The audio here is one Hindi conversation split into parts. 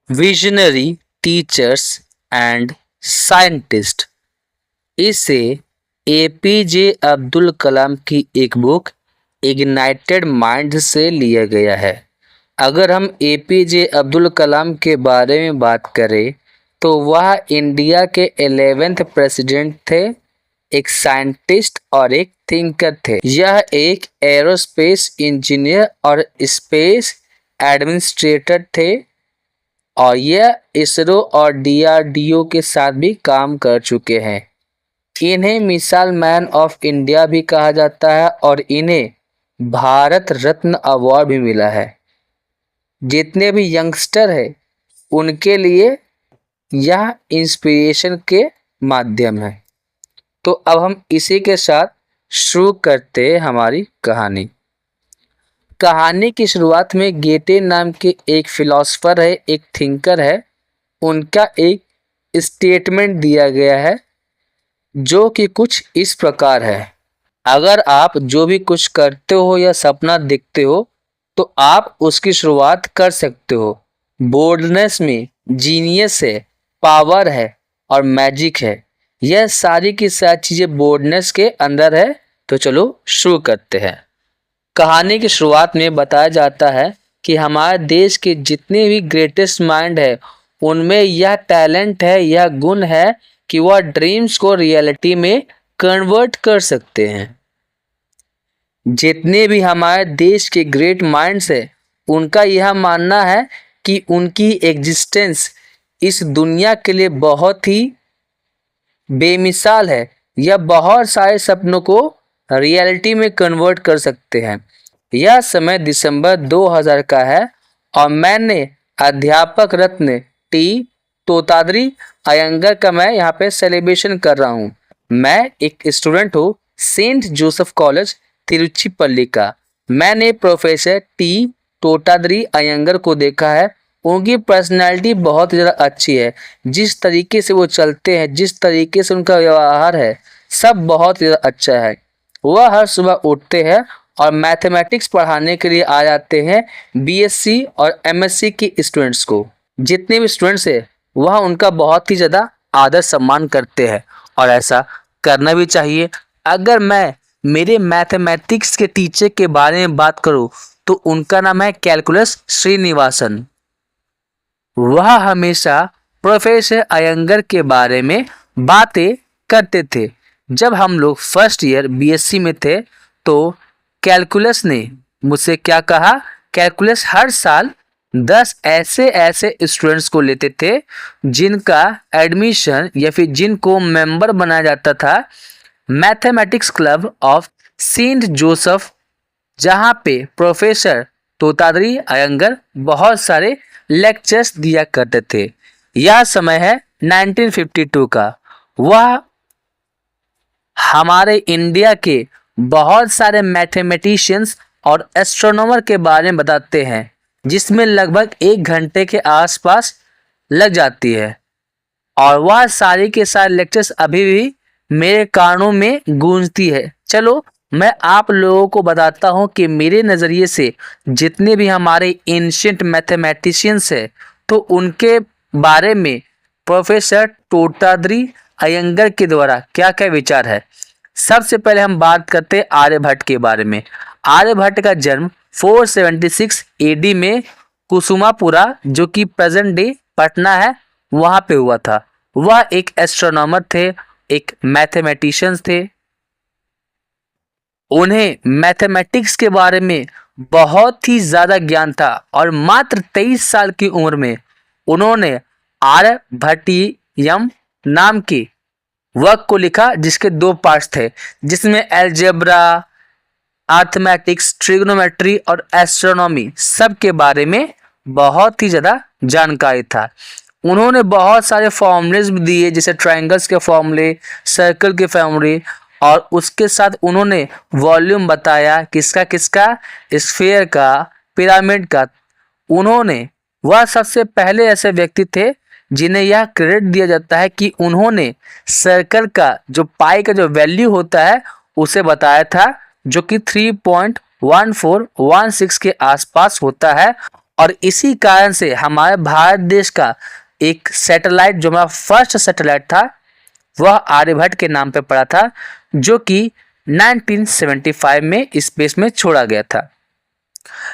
Visionary teachers and scientist. इसे एपीजे अब्दुल कलाम की एक बुक इग्नाइटेड माइंड से लिया गया है। अगर हम एपीजे अब्दुल कलाम के बारे में बात करें तो वह इंडिया के 11वें प्रेसिडेंट थे, एक साइंटिस्ट और एक थिंकर थे। यह एक एरोस्पेस इंजीनियर और स्पेस एडमिनिस्ट्रेटर थे और यह इसरो और डीआरडीओ के साथ भी काम कर चुके हैं। इन्हें मिसाइल मैन ऑफ इंडिया भी कहा जाता है और इन्हें भारत रत्न अवार्ड भी मिला है। जितने भी यंगस्टर है उनके लिए यह इंस्पिरेशन के माध्यम है। तो अब हम इसी के साथ शुरू करते हैं हमारी कहानी। कहानी की शुरुआत में गेटे नाम के एक फिलोसोफर है, एक थिंकर है, उनका एक स्टेटमेंट दिया गया है जो कि कुछ इस प्रकार है। अगर आप जो भी कुछ करते हो या सपना देखते हो तो आप उसकी शुरुआत कर सकते हो। बोल्डनेस में जीनियस है, पावर है और मैजिक है। यह सारी की सारी चीज़ें बोल्डनेस के अंदर है। तो चलो शुरू करते हैं। कहानी की शुरुआत में बताया जाता है कि हमारे देश के जितने भी ग्रेटेस्ट माइंड है उनमें यह टैलेंट है, यह गुण है कि वह ड्रीम्स को रियलिटी में कन्वर्ट कर सकते हैं। जितने भी हमारे देश के ग्रेट माइंड्स है उनका यह मानना है कि उनकी एग्जिस्टेंस इस दुनिया के लिए बहुत ही बेमिसाल है। यह बहुत सारे सपनों को रियलिटी में कन्वर्ट कर सकते हैं। यह समय दिसंबर 2000 का है और मैंने अध्यापक रत्न टी तोतादरी अयंगर का मैं यहाँ पे सेलिब्रेशन कर रहा हूँ। मैं एक स्टूडेंट हूँ सेंट जोसेफ कॉलेज तिरुचिपल्ली का। मैंने प्रोफेसर टी तोतादरी अयंगर को देखा है। उनकी पर्सनैलिटी बहुत ज़्यादा अच्छी है। जिस तरीके से वो चलते हैं, जिस तरीके से उनका व्यवहार है, सब बहुत ज़्यादा अच्छा है। वह हर सुबह उठते हैं और मैथमेटिक्स पढ़ाने के लिए आ जाते हैं बीएससी और एमएससी के स्टूडेंट्स को। जितने भी स्टूडेंट्स हैं वह उनका बहुत ही ज़्यादा आदर सम्मान करते हैं और ऐसा करना भी चाहिए। अगर मैं मेरे मैथमेटिक्स के टीचर के बारे में बात करूं तो उनका नाम है कैलकुलस श्रीनिवासन। वह हमेशा प्रोफेसर अयंगर के बारे में बातें करते थे। जब हम लोग फर्स्ट ईयर बीएससी में थे तो कैलकुलस ने मुझसे क्या कहा, कैलकुलस हर साल 10 ऐसे ऐसे स्टूडेंट्स को लेते थे जिनका एडमिशन या फिर जिनको मेंबर बनाया जाता था mathematics club of saint Joseph, जहाँ पे प्रोफेसर तोतादरी अयंगर बहुत सारे लेक्चर्स दिया करते थे। यह समय है 1952 का। वह हमारे इंडिया के बहुत सारे मैथमेटिशियंस और एस्ट्रोनॉमर के बारे में बताते हैं जिसमें लगभग 1 घंटे के आसपास लग जाती है और वह सारे के सारे लेक्चर्स अभी भी मेरे कानों में गूंजती है। चलो मैं आप लोगों को बताता हूँ कि मेरे नज़रिए से जितने भी हमारे एंशिएंट मैथमेटिशियंस है तो उनके बारे में प्रोफेसर तोतादरी अयंगर के द्वारा क्या क्या विचार है। सबसे पहले हम बात करते हैं आर्यभट्ट के बारे में। आर्यभट्ट का जन्म 476 एडी में कुसुमापुरा, जो कि प्रेजेंट डे पटना है, वहाँ पे हुआ था। वह एक एस्ट्रोनॉमर थे, एक मैथमेटिशियंस थे। उन्हें मैथमेटिक्स के बारे में बहुत ही ज़्यादा ज्ञान था और मात्र 23 साल की उम्र में उन्होंने आर्यभट्टियम नाम की वर्क को लिखा जिसके 2 पार्ट्स थे, जिसमें एलजेब्रा, अर्थमेटिक्स, ट्रिग्नोमेट्री और एस्ट्रोनॉमी सब के बारे में बहुत ही ज़्यादा जानकारी था। उन्होंने बहुत सारे फॉर्मूलेज भी दिए, जैसे ट्रायंगल्स के फॉर्मूले, सर्कल के फॉर्मूले, और उसके साथ उन्होंने वॉल्यूम बताया किसका किसका, स्फीयर का, पिरामिड का। उन्होंने वह सबसे पहले ऐसे व्यक्ति थे जिन्हें यह क्रेडिट दिया जाता है कि उन्होंने सर्कल का जो पाई का जो वैल्यू होता है उसे बताया था, जो कि 3.1416 के आसपास होता है। और इसी कारण से हमारे भारत देश का एक सैटेलाइट जो हमारा फर्स्ट सैटेलाइट था वह आर्यभट्ट के नाम पे पड़ा था, जो कि 1975 में स्पेस में छोड़ा गया था।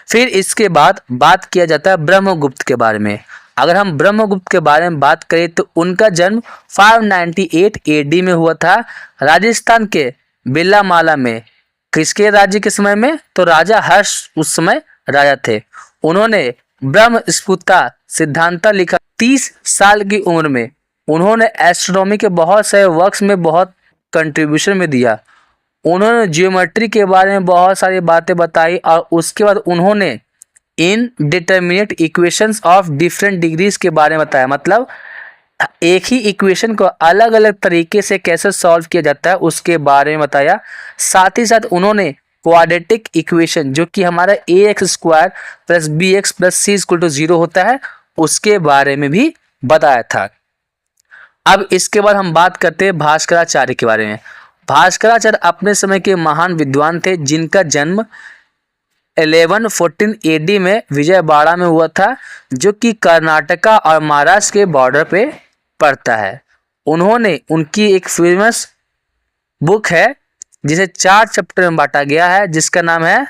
फिर इसके बाद बात किया जाता है ब्रह्मगुप्त के बारे में। अगर हम ब्रह्मगुप्त के बारे में बात करें तो उनका जन्म 598 एडी में हुआ था, राजस्थान के बिल्लामाला में। किसके राज्य के समय में? तो राजा हर्ष उस समय राजा थे। उन्होंने ब्रह्म स्फुटता सिद्धांत लिखा 30 साल की उम्र में। उन्होंने एस्ट्रोनॉमी के बहुत सारे वर्क्स में बहुत कंट्रीब्यूशन में दिया। उन्होंने ज्योमेट्री के बारे में बहुत सारी बातें बताई और उसके बाद उन्होंने indeterminate equations of different degrees के बारे में बताया। मतलब एक ही इक्वेशन को अलग अलग तरीके से कैसे सॉल्व किया जाता है उसके बारे में बताया। साथ ही साथ उन्होंने क्वाड्रेटिक इक्वेशन जो कि हमारा ax² + bx + c = 0 होता है उसके बारे में भी बताया था। अब इसके बाद हम बात करते हैं भास्कराचार्य के बारे में। भास्कराचार्य अपने समय के महान विद्वान थे जिनका जन्म 1114 एडी में विजयवाड़ा में हुआ था, जो कि कर्नाटका और महाराष्ट्र के बॉर्डर पे पड़ता है। उन्होंने उनकी एक फेमस बुक है जिसे 4 चैप्टर में बांटा गया है, जिसका नाम है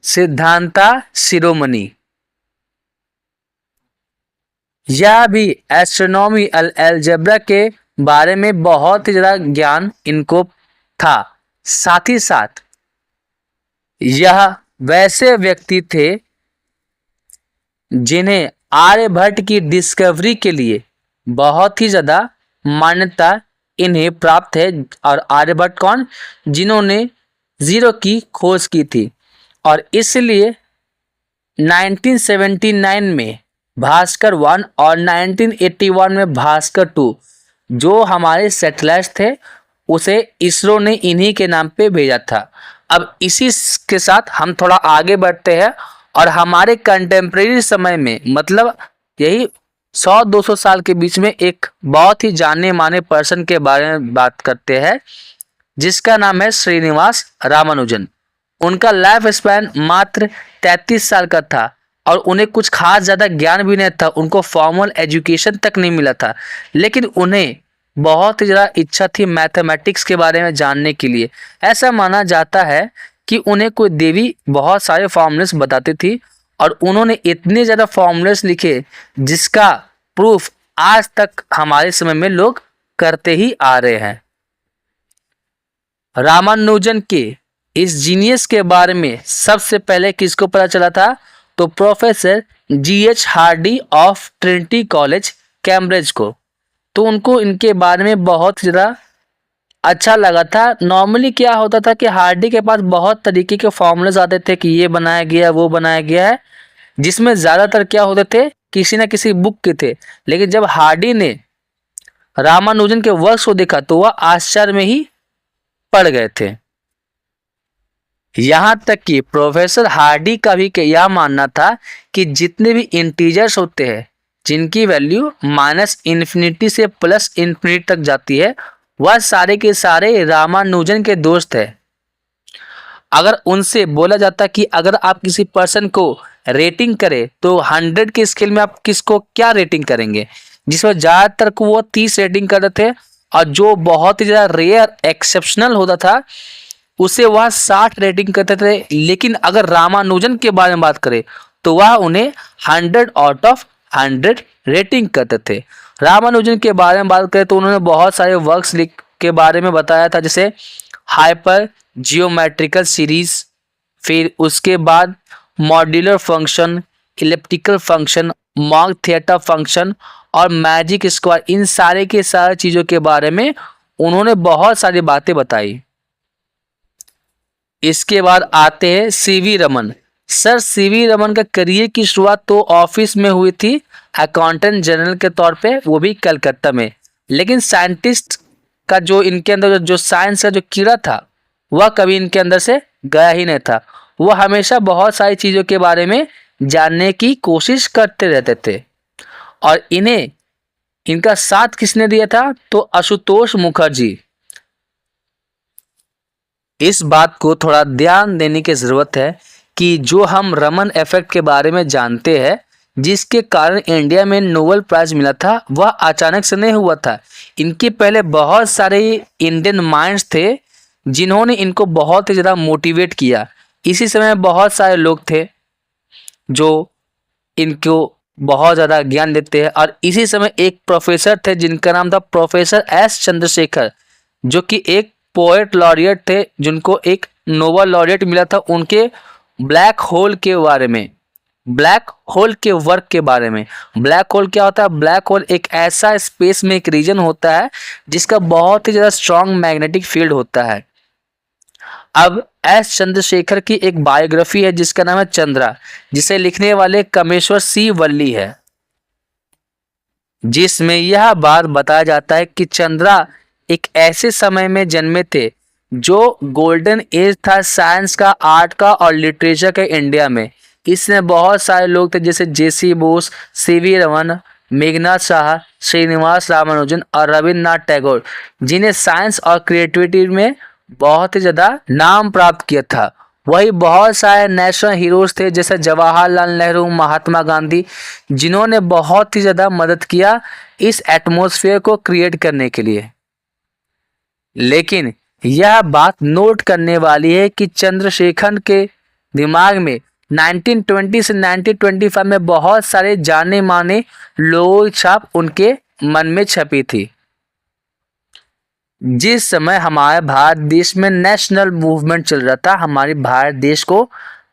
सिद्धांता शिरोमणि। यह भी एस्ट्रोनॉमी अलजेब्रा के बारे में बहुत ही ज़्यादा ज्ञान इनको था। साथ ही साथ यह वैसे व्यक्ति थे जिन्हें आर्यभट्ट की डिस्कवरी के लिए बहुत ही ज़्यादा मान्यता इन्हें प्राप्त है। और आर्यभट्ट कौन? जिन्होंने जीरो की खोज की थी। और इसलिए 1979 में भास्कर 1 और 1981 में भास्कर 2 जो हमारे सैटेलाइट थे उसे इसरो ने इन्हीं के नाम पे भेजा था। अब इसी के साथ हम थोड़ा आगे बढ़ते हैं और हमारे कंटेम्प्रेरी समय में मतलब यही 100-200 साल के बीच में एक बहुत ही जाने माने पर्सन के बारे में बात करते हैं जिसका नाम है श्रीनिवास रामानुजन। उनका लाइफ स्पैन मात्र 33 साल का था और उन्हें कुछ खास ज़्यादा ज्ञान भी नहीं था, उनको फॉर्मल एजुकेशन तक नहीं मिला था, लेकिन उन्हें बहुत ही ज़्यादा इच्छा थी मैथमेटिक्स के बारे में जानने के लिए। ऐसा माना जाता है कि उन्हें कोई देवी बहुत सारे फॉर्मूलेस बताती थी और उन्होंने इतने ज़्यादा फॉर्मूलेस लिखे जिसका प्रूफ आज तक हमारे समय में लोग करते ही आ रहे हैं। रामानुजन के इस जीनियस के बारे में सबसे पहले किसको पता चला था? तो professor G.H. Hardy of Trinity college Cambridge को। तो उनको इनके बारे में बहुत ज़्यादा अच्छा लगा था। नॉर्मली क्या होता था कि हार्डी के पास बहुत तरीके के फॉर्मूलेस आते थे कि ये बनाया गया वो बनाया गया है, जिसमें ज़्यादातर क्या होते थे किसी न किसी बुक के थे। लेकिन जब हार्डी ने रामानुजन के वर्क्स को देखा तो वह आश्चर्य में ही पड़ गए थे। यहाँ तक कि प्रोफेसर हार्डी का भी यह मानना था कि जितने भी इंटीजर्स होते हैं जिनकी वैल्यू -∞ से +∞ तक जाती है वह सारे के सारे रामानुजन के दोस्त है। अगर उनसे बोला जाता कि अगर आप किसी पर्सन को रेटिंग करें तो 100 के स्केल में आप किसको क्या रेटिंग करेंगे? जिसमें ज़्यादातर को वो 30 रेटिंग करते थे और जो बहुत ही ज़्यादा रेयर एक्सेप्शनल होता था उसे वह 60 रेटिंग करते थे। लेकिन अगर रामानुजन के बारे में बात करें तो वह उन्हें 100 आउट ऑफ 100 रेटिंग करते थे। रामानुजन के बारे में बात करें तो उन्होंने बहुत सारे वर्क्स के बारे में बताया था, जैसे हाइपर जियोमेट्रिकल सीरीज, फिर उसके बाद modular function, elliptical function, Mog theta function और मैजिक स्क्वायर। इन सारे के सारे चीज़ों के बारे में उन्होंने बहुत सारी बातें बताई। इसके बाद आते हैं CV Raman. Sir CV Raman का करियर की शुरुआत तो ऑफिस में हुई थी अकाउंटेंट जनरल के तौर पे, वो भी कलकत्ता में। लेकिन साइंटिस्ट का जो इनके अंदर जो साइंस का जो कीड़ा था वह कभी इनके अंदर से गया ही नहीं था। वह हमेशा बहुत सारी चीज़ों के बारे में जानने की कोशिश करते रहते थे। और इन्हें इनका साथ किसने दिया था? तो आशुतोष मुखर्जी। इस बात को थोड़ा ध्यान देने की ज़रूरत है कि जो हम रमन इफेक्ट के बारे में जानते हैं, जिसके कारण इंडिया में नोबेल प्राइज मिला था, वह अचानक से नहीं हुआ था। इनके पहले बहुत सारे इंडियन माइंड्स थे जिन्होंने इनको बहुत ही ज़्यादा मोटिवेट किया। इसी समय बहुत सारे लोग थे जो इनको बहुत ज़्यादा ज्ञान देते हैं, और इसी समय एक प्रोफेसर थे जिनका नाम था प्रोफेसर एस चंद्रशेखर, जो कि एक पोएट लॉरिएट थे, जिनको एक नोबेल लॉरिएट मिला था उनके ब्लैक होल के बारे में, ब्लैक होल के वर्क के बारे में। ब्लैक होल क्या होता है? ब्लैक होल एक ऐसा स्पेस में एक रीजन होता है जिसका बहुत ही ज़्यादा स्ट्रॉन्ग मैग्नेटिक फील्ड होता है। अब एस चंद्रशेखर की एक बायोग्राफी है जिसका नाम है चंद्रा, जिसे लिखने वाले कमेश्वर सी वल्ली है, जिसमें यह बात बताया जाता है कि चंद्रा एक ऐसे समय में जन्मे थे जो गोल्डन एज था साइंस का, आर्ट का और लिटरेचर का इंडिया में। इसमें बहुत सारे लोग थे जैसे जेसी बोस, सीवी रमन, मेघनाथ शाह, श्रीनिवास रामानुजन और रविन्द्रनाथ टैगोर, जिन्हें साइंस और क्रिएटिविटी में बहुत ही ज़्यादा नाम प्राप्त किया था। वही बहुत सारे नेशनल हीरोज थे जैसे जवाहरलाल नेहरू, महात्मा गांधी, जिन्होंने बहुत ही ज़्यादा मदद किया इस एटमॉस्फेयर को क्रिएट करने के लिए। लेकिन यह बात नोट करने वाली है कि चंद्रशेखर के दिमाग में 1920 से 1925 में बहुत सारे जाने माने लोगों की छाप उनके मन में छपी थी। जिस समय हमारे भारत देश में नेशनल मूवमेंट चल रहा था, हमारे भारत देश को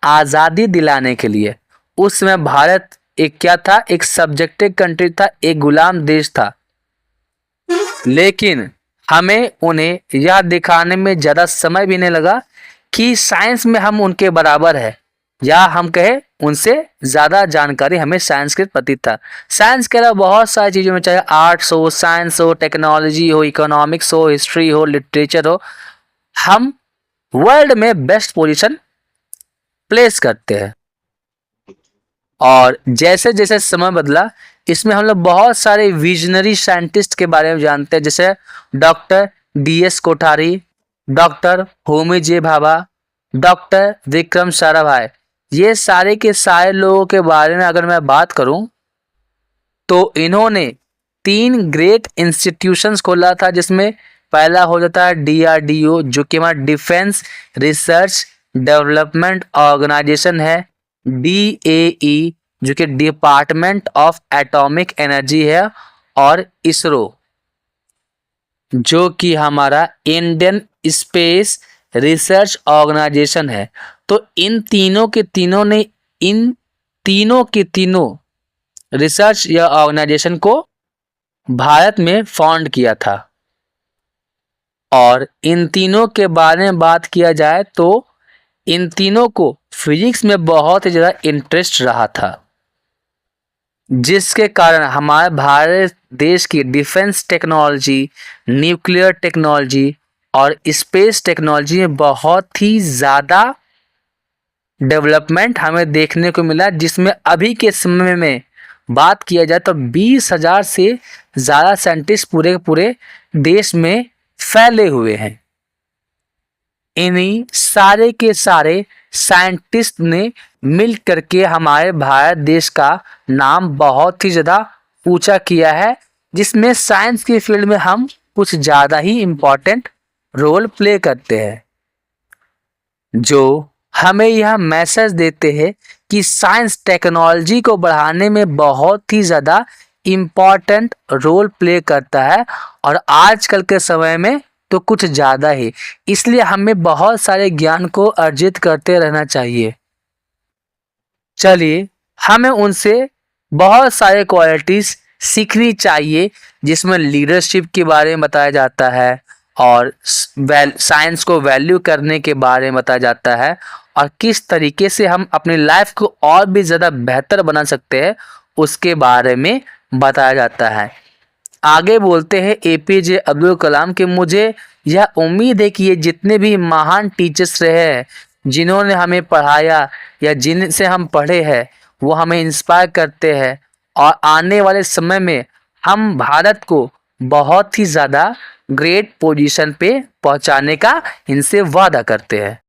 आज़ादी दिलाने के लिए, उस समय भारत एक क्या था? एक सब्जेक्टेड कंट्री था, एक गुलाम देश था। लेकिन हमें उन्हें यह दिखाने में ज़्यादा समय भी नहीं लगा कि साइंस में हम उनके बराबर है, या हम कहें उनसे ज़्यादा जानकारी हमें साइंस के प्रति था। साइंस के अलावा बहुत सारी चीज़ों में, चाहे आर्ट्स हो, साइंस हो, टेक्नोलॉजी हो, इकोनॉमिक्स हो, हिस्ट्री हो, लिटरेचर हो, हम वर्ल्ड में बेस्ट पोजीशन प्लेस करते हैं। और जैसे जैसे समय बदला, इसमें हम लोग बहुत सारे विजनरी साइंटिस्ट के बारे में जानते हैं, जैसे doctor DS Kothari, doctor Homi J Bhabha, doctor Vikram Sarabhai. ये सारे के सारे लोगों के बारे में अगर मैं बात करूं तो इन्होंने 3 ग्रेट इंस्टीट्यूशंस खोला था, जिसमें पहला हो जाता है DRDO, जो कि हमारा डिफेंस रिसर्च डेवलपमेंट ऑर्गेनाइजेशन है, DAE जो कि डिपार्टमेंट ऑफ एटॉमिक एनर्जी है, और इसरो जो कि हमारा इंडियन स्पेस रिसर्च ऑर्गेनाइजेशन है। तो इन तीनों के तीनों रिसर्च या ऑर्गेनाइजेशन को भारत में फाउंड किया था। और इन तीनों के बारे में बात किया जाए तो इन तीनों को फिजिक्स में बहुत ही ज़्यादा इंटरेस्ट रहा था, जिसके कारण हमारे भारत देश की डिफेंस टेक्नोलॉजी, न्यूक्लियर टेक्नोलॉजी और स्पेस टेक्नोलॉजी में बहुत ही ज़्यादा डेवलपमेंट हमें देखने को मिला, जिसमें अभी के समय में बात किया जाए तो 20,000 से ज़्यादा साइंटिस्ट पूरे पूरे देश में फैले हुए हैं। इन्हीं सारे के सारे साइंटिस्ट ने मिल करके हमारे भारत देश का नाम बहुत ही ज़्यादा ऊंचा किया है, जिसमें साइंस के फील्ड में हम कुछ ज़्यादा ही इम्पोर्टेंट रोल प्ले करते हैं, जो हमें यह मैसेज देते हैं कि साइंस टेक्नोलॉजी को बढ़ाने में बहुत ही ज़्यादा इम्पॉर्टेंट रोल प्ले करता है, और आजकल के समय में तो कुछ ज़्यादा ही। इसलिए हमें बहुत सारे ज्ञान को अर्जित करते रहना चाहिए। चलिए, हमें उनसे बहुत सारे क्वालिटीज़ सीखनी चाहिए, जिसमें लीडरशिप के बारे में बताया जाता है, और साइंस को वैल्यू करने के बारे में बताया जाता है, और किस तरीके से हम अपनी लाइफ को और भी ज़्यादा बेहतर बना सकते हैं उसके बारे में बताया जाता है। आगे बोलते हैं APJ अब्दुल कलाम के। मुझे यह उम्मीद है कि ये जितने भी महान टीचर्स रहे हैं, जिन्होंने हमें पढ़ाया या जिनसे हम पढ़े हैं, वो हमें इंस्पायर करते हैं, और आने वाले समय में हम भारत को बहुत ही ज़्यादा ग्रेट पोजीशन पे पहुंचाने का इनसे वादा करते हैं।